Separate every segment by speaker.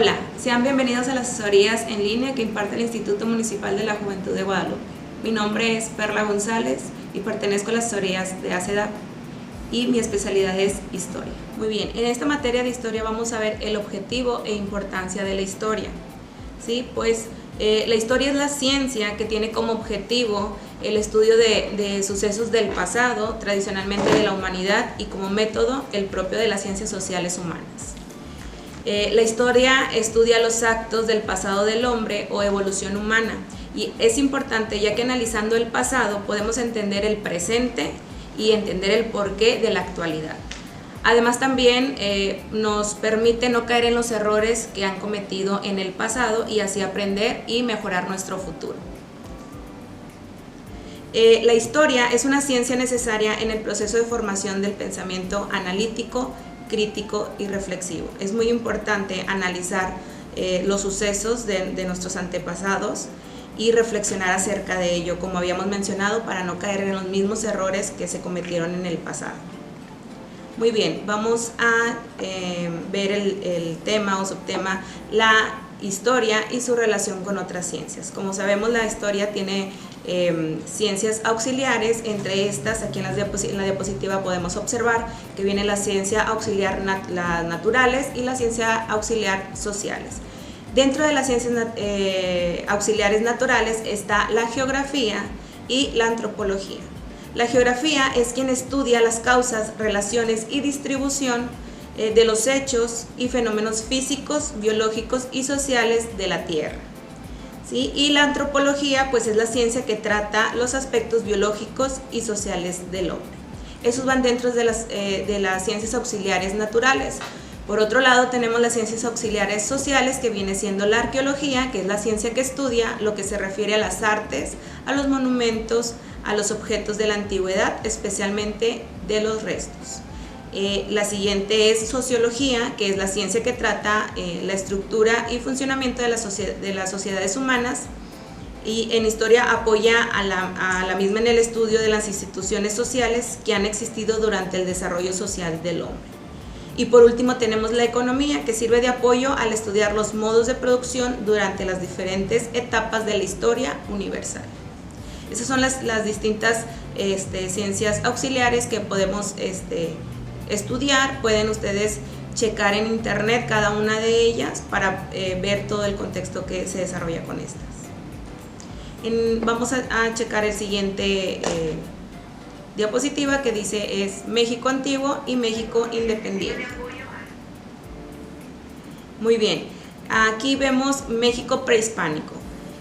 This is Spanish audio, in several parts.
Speaker 1: Hola, sean bienvenidos a las asesorías en línea que imparte el Instituto Municipal de la Juventud de Guadalupe. Mi nombre es Perla González y pertenezco a las asesorías de ACEDAP y mi especialidad es Historia. Muy bien, en esta materia de Historia vamos a ver el objetivo e importancia de la historia. ¿Sí? Pues la historia es la ciencia que tiene como objetivo el estudio de sucesos del pasado, tradicionalmente de la humanidad, y como método el propio de las ciencias sociales humanas. La historia estudia los actos del pasado del hombre o evolución humana, y es importante ya que analizando el pasado podemos entender el presente y entender el porqué de la actualidad. Además también nos permite no caer en los errores que han cometido en el pasado y así aprender y mejorar nuestro futuro. La historia es una ciencia necesaria en el proceso de formación del pensamiento analítico, crítico y reflexivo. Es muy importante analizar los sucesos de nuestros antepasados y reflexionar acerca de ello, como habíamos mencionado, para no caer en los mismos errores que se cometieron en el pasado. Muy bien, vamos a ver el tema o subtema, la historia y su relación con otras ciencias. Como sabemos, la historia tiene ciencias auxiliares, entre estas, aquí en la diapositiva podemos observar que viene la ciencia auxiliar las naturales y la ciencia auxiliar sociales. Dentro de las ciencias auxiliares naturales está la geografía y la antropología. La geografía es quien estudia las causas, relaciones y distribución de los hechos y fenómenos físicos, biológicos y sociales de la Tierra. ¿Sí? Y la antropología pues es la ciencia que trata los aspectos biológicos y sociales del hombre. Esos van dentro de las ciencias auxiliares naturales. Por otro lado tenemos las ciencias auxiliares sociales, que viene siendo la arqueología, que es la ciencia que estudia lo que se refiere a las artes, a los monumentos, a los objetos de la antigüedad, especialmente de los restos. La siguiente es sociología, que es la ciencia que trata la estructura y funcionamiento de las sociedades humanas, y en historia apoya a la misma en el estudio de las instituciones sociales que han existido durante el desarrollo social del hombre. Y por último tenemos la economía, que sirve de apoyo al estudiar los modos de producción durante las diferentes etapas de la historia universal. Esas son las distintas ciencias auxiliares que podemos estudiar. Pueden ustedes checar en internet cada una de ellas para ver todo el contexto que se desarrolla con estas. Vamos a checar el siguiente diapositiva, que dice es México antiguo y México independiente. Muy bien, aquí vemos México prehispánico.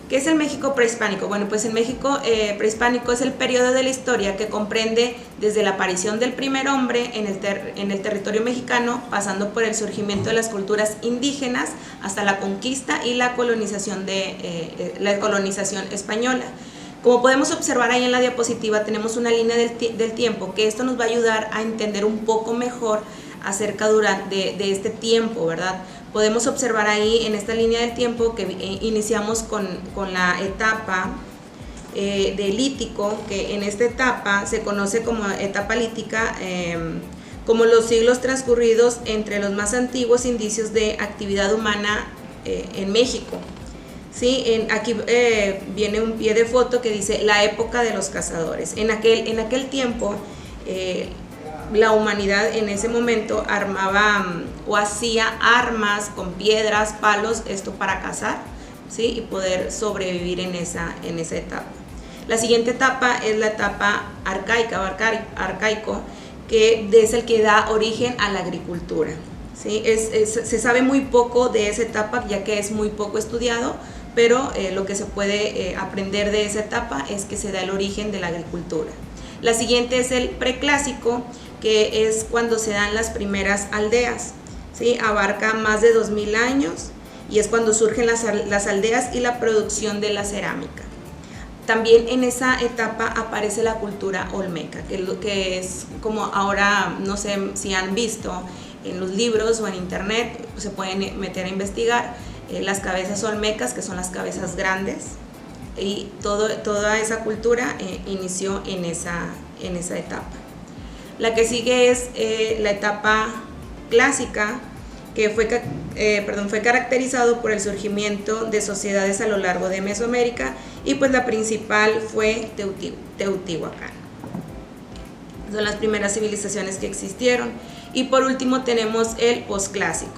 Speaker 1: ¿Qué es el México prehispánico? Bueno, pues el México prehispánico es el periodo de la historia que comprende desde la aparición del primer hombre en el territorio mexicano, pasando por el surgimiento de las culturas indígenas hasta la conquista y la colonización española. Como podemos observar ahí en la diapositiva, tenemos una línea del tiempo, que esto nos va a ayudar a entender un poco mejor acerca de este tiempo, ¿verdad? Podemos observar ahí en esta línea del tiempo que iniciamos con la etapa de lítico, que en esta etapa se conoce como etapa lítica, como los siglos transcurridos entre los más antiguos indicios de actividad humana en México. ¿Sí? Aquí viene un pie de foto que dice la época de los cazadores. En aquel tiempo la humanidad en ese momento armaba o hacía armas con piedras, palos, esto para cazar, ¿sí? Y poder sobrevivir en esa etapa. La siguiente etapa es la etapa arcaica o arcaico, que es el que da origen a la agricultura. ¿Sí? Se sabe muy poco de esa etapa, ya que es muy poco estudiado, pero lo que se puede aprender de esa etapa es que se da el origen de la agricultura. La siguiente es el preclásico, que es cuando se dan las primeras aldeas, ¿sí? Abarca más de 2000 años y es cuando surgen las aldeas y la producción de la cerámica. También en esa etapa aparece la cultura olmeca, que es como ahora, no sé si han visto en los libros o en internet, se pueden meter a investigar las cabezas olmecas, que son las cabezas grandes, y toda esa cultura inició en esa etapa. La que sigue es la etapa clásica, que fue caracterizado por el surgimiento de sociedades a lo largo de Mesoamérica, y pues la principal fue Teotihuacán. Son las primeras civilizaciones que existieron. Y por último tenemos el posclásico,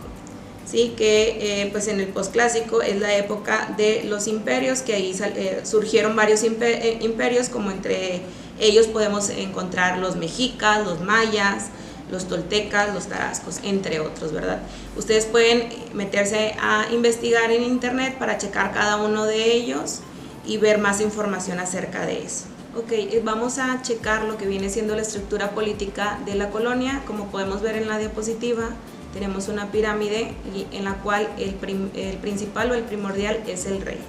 Speaker 1: ¿sí? Que pues en el posclásico es la época de los imperios, que ahí surgieron varios imperios, como entre ellos podemos encontrar los mexicas, los mayas, los toltecas, los tarascos, entre otros, ¿verdad? Ustedes pueden meterse a investigar en internet para checar cada uno de ellos y ver más información acerca de eso. Ok, vamos a checar lo que viene siendo la estructura política de la colonia. Como podemos ver en la diapositiva, tenemos una pirámide en la cual el principal o el primordial es el rey.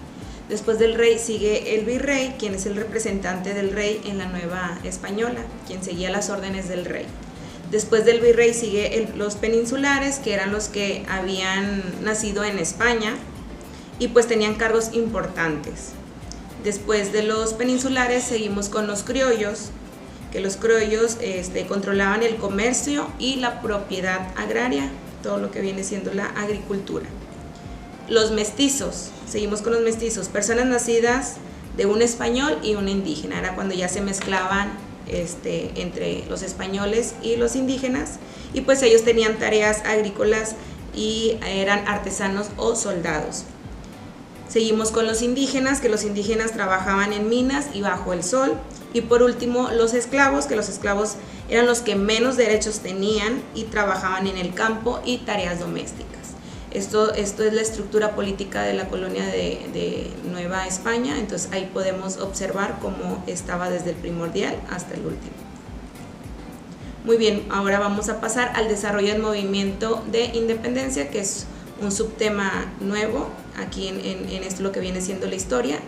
Speaker 1: Después del rey sigue el virrey, quien es el representante del rey en la Nueva Española, quien seguía las órdenes del rey. Después del virrey sigue los peninsulares, que eran los que habían nacido en España y pues tenían cargos importantes. Después de los peninsulares seguimos con los criollos, que los criollos controlaban el comercio y la propiedad agraria, todo lo que viene siendo la agricultura. Los mestizos, seguimos con los mestizos, personas nacidas de un español y un indígena, era cuando ya se mezclaban entre los españoles y los indígenas, y pues ellos tenían tareas agrícolas y eran artesanos o soldados. Seguimos con los indígenas, que los indígenas trabajaban en minas y bajo el sol. Y por último, los esclavos, que los esclavos eran los que menos derechos tenían y trabajaban en el campo y tareas domésticas. Esto es la estructura política de la colonia de Nueva España. Entonces ahí podemos observar cómo estaba desde el primordial hasta el último. Muy bien, ahora vamos a pasar al desarrollo del movimiento de independencia, que es un subtema nuevo aquí en esto lo que viene siendo la historia.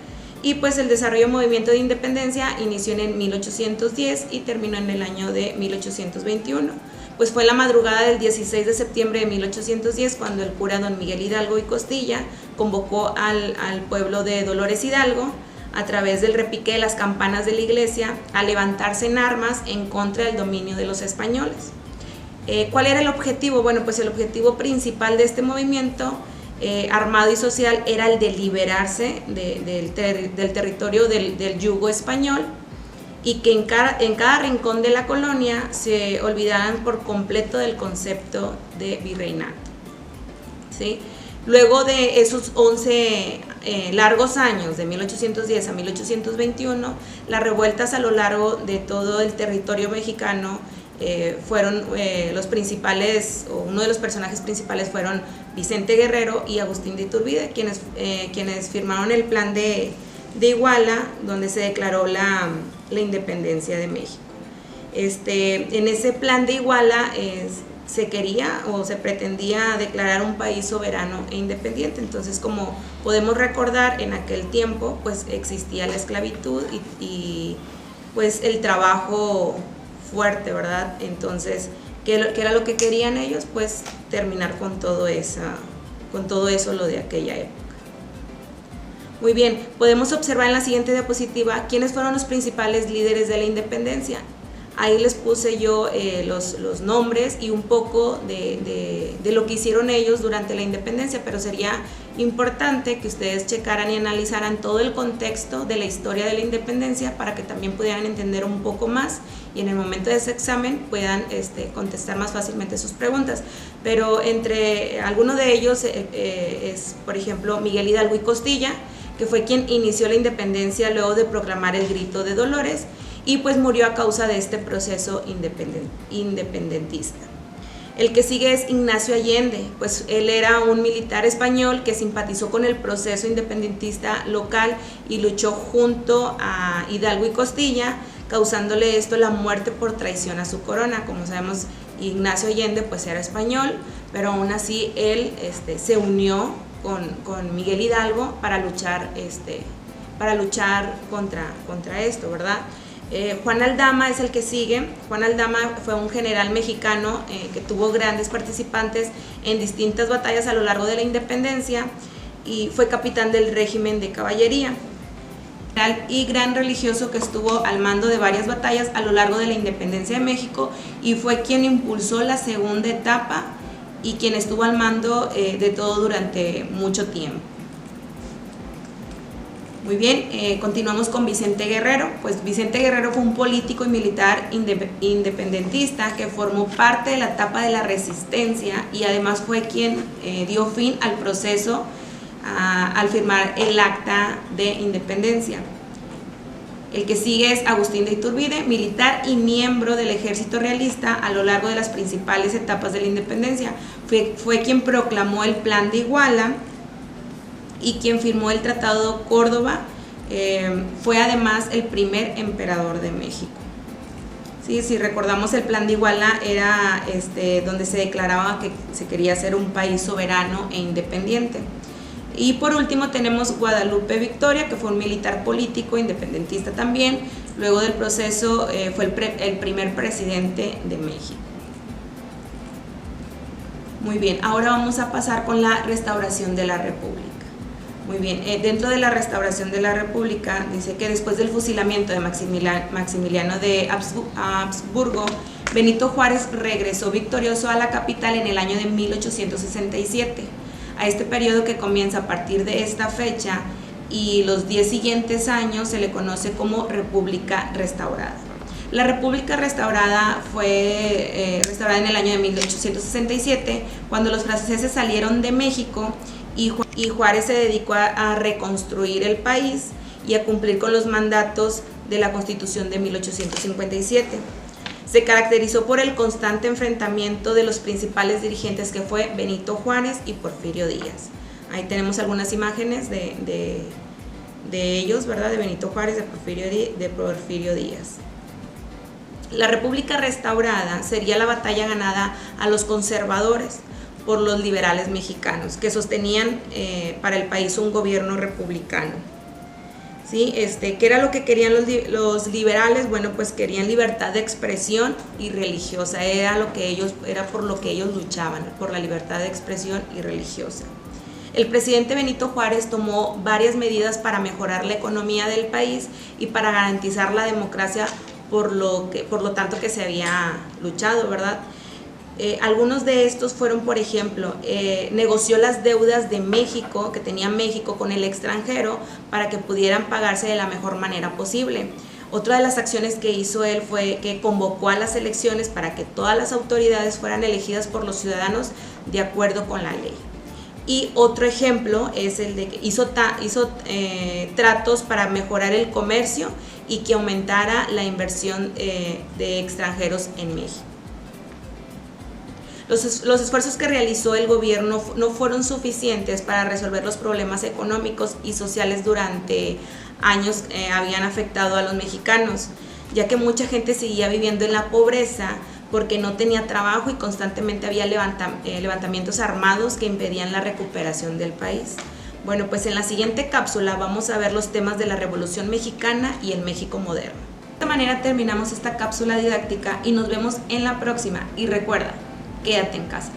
Speaker 1: Y pues el desarrollo del movimiento de independencia inició en 1810 y terminó en el año de 1821. Pues fue la madrugada del 16 de septiembre de 1810 cuando el cura don Miguel Hidalgo y Costilla convocó al pueblo de Dolores Hidalgo, a través del repique de las campanas de la iglesia, a levantarse en armas en contra del dominio de los españoles. ¿Cuál era el objetivo? Bueno, pues el objetivo principal de este movimiento armado y social era el de liberarse del territorio del yugo español, y que en cada rincón de la colonia se olvidaran por completo del concepto de virreinato, ¿sí? Luego de esos 11 largos años, de 1810 a 1821, las revueltas a lo largo de todo el territorio mexicano fueron los principales, o uno de los personajes principales fueron Vicente Guerrero y Agustín de Iturbide, quienes firmaron el plan de Iguala, donde se declaró la independencia de México. En ese plan de Iguala se quería o se pretendía declarar un país soberano e independiente. Entonces, como podemos recordar, en aquel tiempo pues existía la esclavitud y pues el trabajo fuerte, ¿verdad? Entonces, ¿qué era lo que querían ellos? Pues terminar con todo eso lo de aquella época. Muy bien, podemos observar en la siguiente diapositiva quiénes fueron los principales líderes de la independencia. Ahí les puse yo los nombres y un poco de lo que hicieron ellos durante la independencia, pero sería importante que ustedes checaran y analizaran todo el contexto de la historia de la independencia para que también pudieran entender un poco más y en el momento de ese examen puedan contestar más fácilmente sus preguntas. Pero entre algunos de ellos es, por ejemplo, Miguel Hidalgo y Costilla, que fue quien inició la independencia luego de proclamar el Grito de Dolores, y pues murió a causa de este proceso independentista. El que sigue es Ignacio Allende, pues él era un militar español que simpatizó con el proceso independentista local y luchó junto a Hidalgo y Costilla, causándole esto la muerte por traición a su corona. Como sabemos, Ignacio Allende pues era español, pero aún así él se unió con Miguel Hidalgo para luchar contra esto, ¿verdad? Juan Aldama es el que sigue. Juan Aldama fue un general mexicano que tuvo grandes participantes en distintas batallas a lo largo de la independencia y fue capitán del régimen de caballería y gran religioso que estuvo al mando de varias batallas a lo largo de la independencia de México, y fue quien impulsó la segunda etapa y quien estuvo al mando de todo durante mucho tiempo. Muy bien, continuamos con Vicente Guerrero. Pues Vicente Guerrero fue un político y militar independentista que formó parte de la etapa de la resistencia y además fue quien dio fin al proceso al firmar el Acta de Independencia. El que sigue es Agustín de Iturbide, militar y miembro del ejército realista a lo largo de las principales etapas de la independencia. Fue quien proclamó el Plan de Iguala y quien firmó el Tratado de Córdoba. Fue además el primer emperador de México. Sí, si recordamos, el Plan de Iguala era donde se declaraba que se quería ser un país soberano e independiente. Y por último tenemos Guadalupe Victoria, que fue un militar político independentista también. Luego del proceso fue el primer presidente de México. Muy bien, ahora vamos a pasar con la restauración de la República. Muy bien, dentro de la restauración de la República dice que después del fusilamiento de Maximiliano de Habsburgo, Benito Juárez regresó victorioso a la capital en el año de 1867. A este periodo, que comienza a partir de esta fecha y los 10 siguientes años, se le conoce como República Restaurada. La República Restaurada fue restaurada en el año de 1867, cuando los franceses salieron de México y Juárez se dedicó a reconstruir el país y a cumplir con los mandatos de la Constitución de 1857. Se caracterizó por el constante enfrentamiento de los principales dirigentes, que fue Benito Juárez y Porfirio Díaz. Ahí tenemos algunas imágenes de ellos, ¿verdad? De Benito Juárez, de Porfirio Díaz. La República Restaurada sería la batalla ganada a los conservadores por los liberales mexicanos, que sostenían para el país un gobierno republicano. ¿Sí? ¿Qué era lo que querían los liberales? Bueno, pues querían libertad de expresión y religiosa, era por lo que ellos luchaban, por la libertad de expresión y religiosa. El presidente Benito Juárez tomó varias medidas para mejorar la economía del país y para garantizar la democracia, por lo tanto que se había luchado, ¿verdad? Algunos de estos fueron, por ejemplo, negoció las deudas de México, que tenía México con el extranjero, para que pudieran pagarse de la mejor manera posible. Otra de las acciones que hizo él fue que convocó a las elecciones para que todas las autoridades fueran elegidas por los ciudadanos de acuerdo con la ley. Y otro ejemplo es el de que hizo tratos para mejorar el comercio y que aumentara la inversión de extranjeros en México. Los esfuerzos que realizó el gobierno no fueron suficientes para resolver los problemas económicos y sociales durante años habían afectado a los mexicanos, ya que mucha gente seguía viviendo en la pobreza porque no tenía trabajo y constantemente había levantamientos armados que impedían la recuperación del país. Bueno, pues en la siguiente cápsula vamos a ver los temas de la Revolución Mexicana y el México moderno. De esta manera terminamos esta cápsula didáctica y nos vemos en la próxima. Y recuerda, quédate en casa.